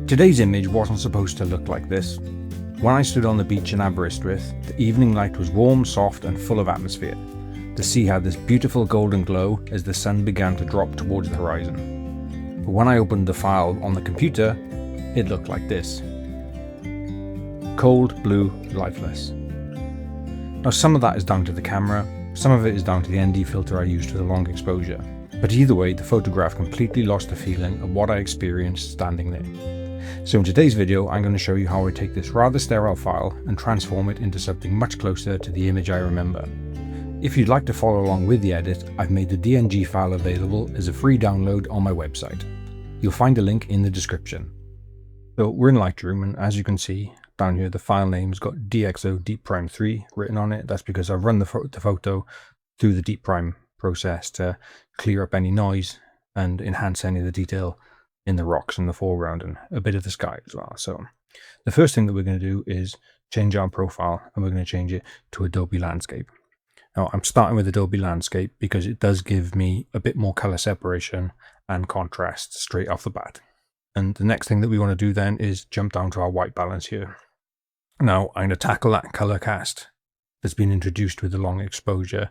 Today's image wasn't supposed to look like this. When I stood on the beach in Aberystwyth, the evening light was warm, soft and full of atmosphere. The sea had this beautiful golden glow as the sun began to drop towards the horizon. But when I opened the file on the computer, it looked like this. Cold, blue, lifeless. Now some of that is down to the camera, some of it is down to the ND filter I used for the long exposure. But either way, the photograph completely lost the feeling of what I experienced standing there. So in today's video, I'm going to show you how I take this rather sterile file and transform it into something much closer to the image I remember. If you'd like to follow along with the edit, I've made the DNG file available as a free download on my website. You'll find a link in the description. So we're in Lightroom, and as you can see down here, the file name's got DxO Deep Prime 3 written on it. That's because I've run the photo through the Deep Prime process to clear up any noise and enhance any of the detail in the rocks in the foreground and a bit of the sky as well. So the first thing that we're going to do is change our profile, and we're going to change it to Adobe Landscape. Now I'm starting with Adobe Landscape because it does give me a bit more color separation and contrast straight off the bat. And the next thing that we want to do then is jump down to our white balance here. Now I'm going to tackle that color cast that's been introduced with the long exposure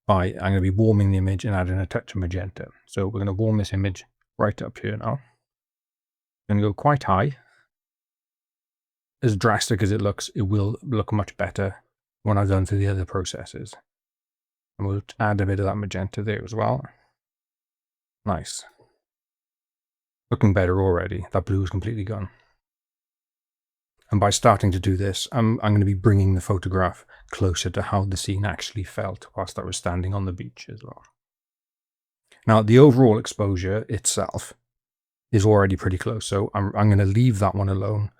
by, I'm going to be warming the image and adding a touch of magenta. So we're going to warm this image right up here now. I'm going to go quite high. As drastic as it looks, it will look much better when I've done through the other processes. And we'll add a bit of that magenta there as well. Nice. Looking better already. That blue is completely gone. And by starting to do this, I'm going to be bringing the photograph closer to how the scene actually felt whilst I was standing on the beach as well. Now, the overall exposure itself is already pretty close, so I'm going to leave that one alone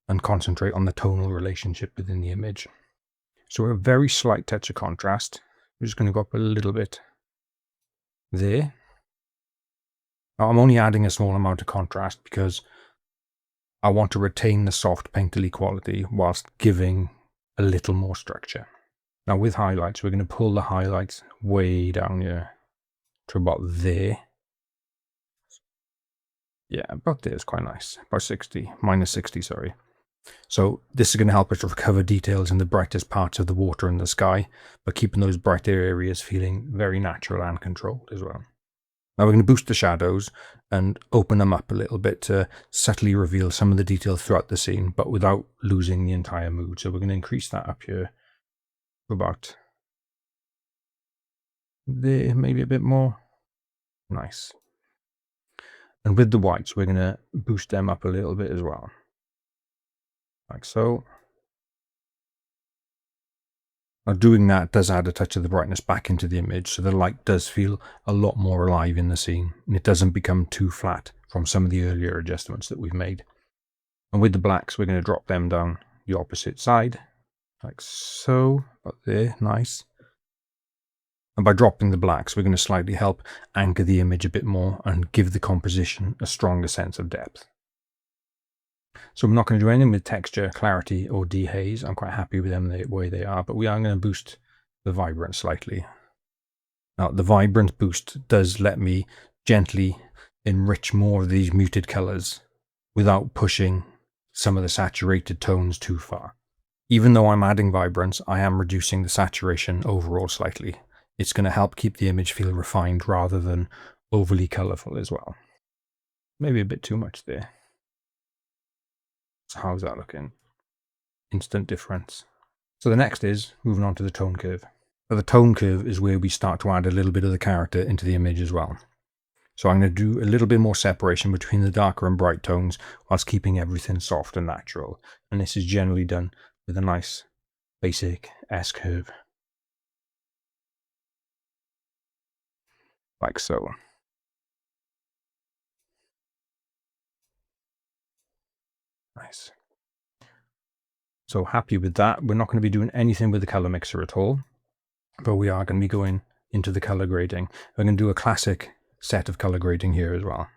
and concentrate on the tonal relationship within the image. So a very slight touch of contrast. We're just going to go up a little bit there. Now, I'm only adding a small amount of contrast because I want to retain the soft painterly quality whilst giving a little more structure. Now with highlights, we're going to pull the highlights way down here to about there. Yeah, about there is quite nice. About 60, minus 60, sorry. So this is going to help us recover details in the brightest parts of the water and the sky, but keeping those brighter areas feeling very natural and controlled as well. Now we're going to boost the shadows and open them up a little bit to subtly reveal some of the detail throughout the scene, but without losing the entire mood. So we're going to increase that up here to about there, maybe a bit more. Nice. And with the whites, we're going to boost them up a little bit as well. Like so. Now doing that does add a touch of the brightness back into the image, so the light does feel a lot more alive in the scene, and it doesn't become too flat from some of the earlier adjustments that we've made. And with the blacks, we're going to drop them down the opposite side, like so, about there, nice. And by dropping the blacks, we're going to slightly help anchor the image a bit more and give the composition a stronger sense of depth. So I'm not going to do anything with texture, clarity or dehaze. I'm quite happy with them the way they are, but we are going to boost the vibrance slightly. Now the vibrance boost does let me gently enrich more of these muted colors without pushing some of the saturated tones too far. Even though I'm adding vibrance, I am reducing the saturation overall slightly. It's going to help keep the image feel refined rather than overly colorful as well. Maybe a bit too much there. So how's that looking? Instant difference. So the next is moving on to the tone curve. So the tone curve is where we start to add a little bit of the character into the image as well. So I'm going to do a little bit more separation between the darker and bright tones whilst keeping everything soft and natural. And this is generally done with a nice basic S-curve. Like so. Nice. So happy with that. We're not going to be doing anything with the color mixer at all, but we are going to be going into the color grading. We're going to do a classic set of color grading here as well.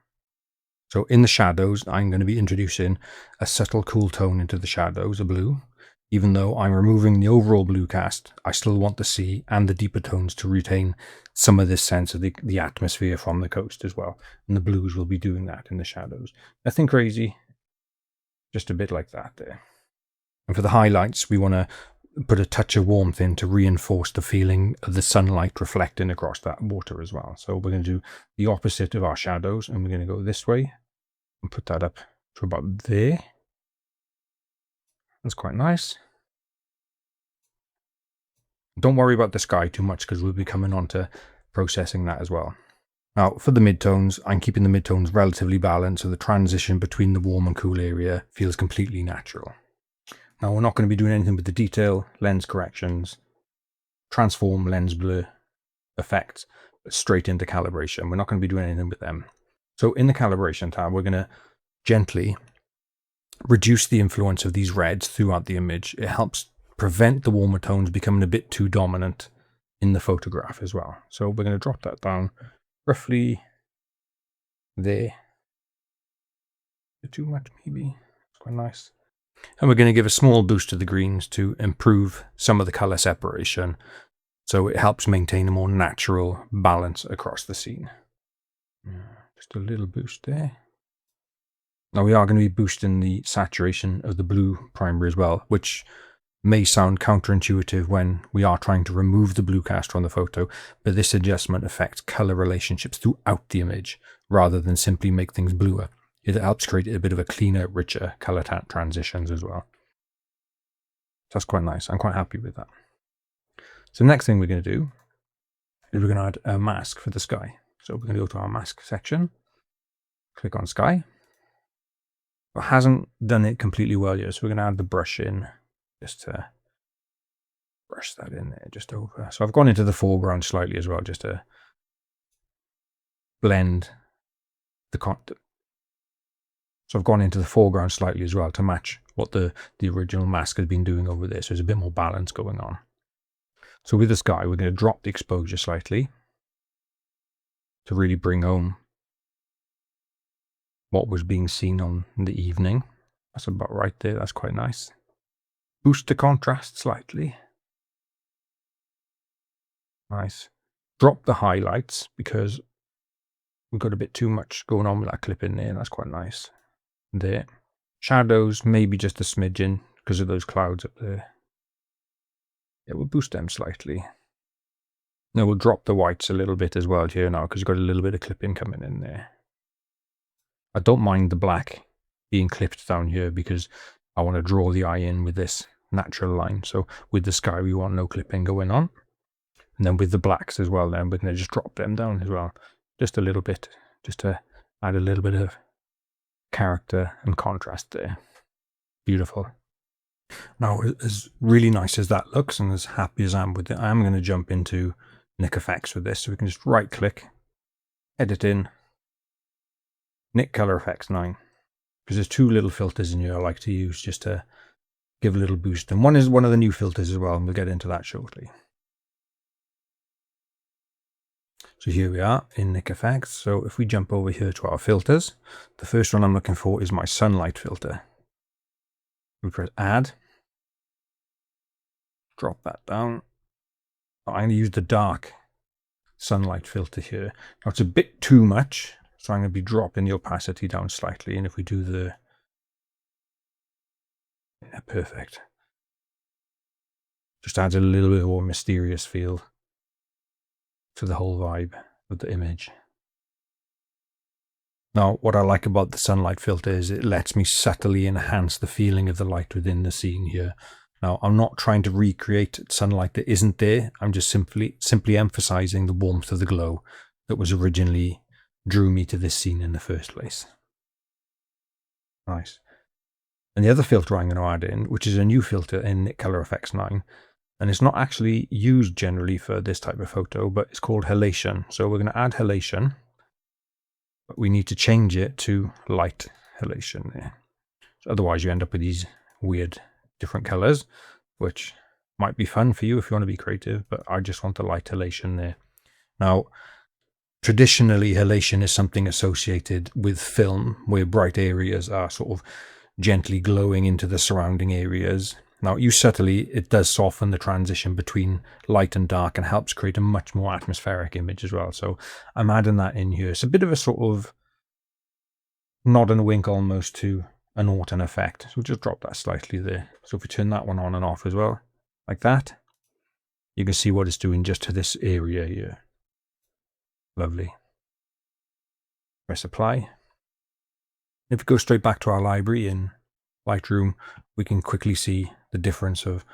So in the shadows, I'm going to be introducing a subtle cool tone into the shadows, a blue. Even though I'm removing the overall blue cast, I still want the sea and the deeper tones to retain some of this sense of the atmosphere from the coast as well. And the blues will be doing that in the shadows. Nothing crazy, Just a bit like that there. And for the highlights, we want to put a touch of warmth in to reinforce the feeling of the sunlight reflecting across that water as well. So we're going to do the opposite of our shadows, and we're going to go this way and put that up to about there. That's quite nice. Don't worry about the sky too much because we'll be coming on to processing that as well. Now for the midtones, I'm keeping the midtones relatively balanced so the transition between the warm and cool area feels completely natural. Now we're not going to be doing anything with the detail, lens corrections, transform, lens blur effects, straight into calibration. We're not going to be doing anything with them. So in the calibration tab, we're going to gently reduce the influence of these reds throughout the image. It helps prevent the warmer tones becoming a bit too dominant in the photograph as well. So we're going to drop that down roughly there. Too much maybe. It's quite nice. And we're going to give a small boost to the greens to improve some of the color separation, so it helps maintain a more natural balance across the scene. Just a little boost there. Now we are going to be boosting the saturation of the blue primary as well, which may sound counterintuitive when we are trying to remove the blue cast from the photo, but this adjustment affects color relationships throughout the image rather than simply make things bluer. It helps create a bit of a cleaner, richer color transitions as well. So that's quite nice. I'm quite happy with that. So the next thing we're going to do is we're going to add a mask for the sky. So we're going to go to our mask section, click on sky. It hasn't done it completely well yet, so we're going to add the brush in just to brush that in there just over. So I've gone into the foreground slightly as well, just to blend the content. So I've gone into the foreground slightly as well to match what the original mask has been doing over there. So there's a bit more balance going on. So with the sky, we're going to drop the exposure slightly to really bring home what was being seen on the evening. That's about right there. That's quite nice. Boost the contrast slightly. Nice. Drop the highlights because we've got a bit too much going on with that clip in there. That's quite nice. There. Shadows, maybe just a smidgen because of those clouds up there. Yeah, we'll boost them slightly. Now we'll drop the whites a little bit as well here now because you've got a little bit of clipping coming in there. I don't mind the black being clipped down here because I want to draw the eye in with this natural line. So with the sky, we want no clipping going on. And then with the blacks as well, then we're going to just drop them down as well. Just a little bit, just to add a little bit of character and contrast there. Beautiful. Now, as really nice as that looks and as happy as I am with it, I am going to jump into Nik Efex with this. So we can just right click, edit in, Nik Color Efex 9. Because there's two little filters in here I like to use just to give a little boost. And one is one of the new filters as well, and we'll get into that shortly. So here we are in Nik Efex. So if we jump over here to our filters, the first one I'm looking for is my sunlight filter. We press add, drop that down. I'm going to use the dark sunlight filter here. Now it's a bit too much, so I'm going to be dropping the opacity down slightly. And if we do the, yeah, perfect. Just adds a little bit more mysterious feel to the whole vibe of the image. Now, what I like about the sunlight filter is it lets me subtly enhance the feeling of the light within the scene here. Now, I'm not trying to recreate sunlight that isn't there. I'm just simply emphasizing the warmth of the glow that was originally drew me to this scene in the first place. Nice. And the other filter I'm going to add in, which is a new filter in Nik Color Efex 9, and it's not actually used generally for this type of photo, but it's called Halation. So we're going to add Halation, but we need to change it to light Halation there. So otherwise you end up with these weird different colors, which might be fun for you if you want to be creative, but I just want the light Halation there. Now, traditionally, halation is something associated with film, where bright areas are sort of gently glowing into the surrounding areas. Now, used subtly, it does soften the transition between light and dark and helps create a much more atmospheric image as well. So I'm adding that in here. It's a bit of a sort of nod and a wink almost to an autumn effect. So we'll just drop that slightly there. So if we turn that one on and off as well, like that, you can see what it's doing just to this area here. Lovely. Press apply. If we go straight back to our library in Lightroom, we can quickly see the difference of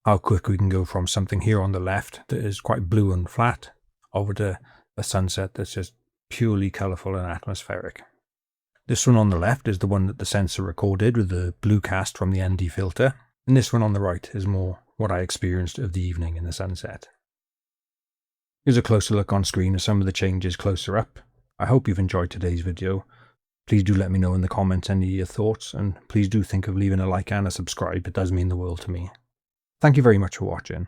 how quick we can go from something here on the left that is quite blue and flat over to a sunset that's just purely colourful and atmospheric. This one on the left is the one that the sensor recorded with the blue cast from the ND filter, and this one on the right is more what I experienced of the evening in the sunset. Here's a closer look on screen of some of the changes closer up. I hope you've enjoyed today's video. Please do let me know in the comments any of your thoughts, and please do think of leaving a like and a subscribe. It does mean the world to me. Thank you very much for watching.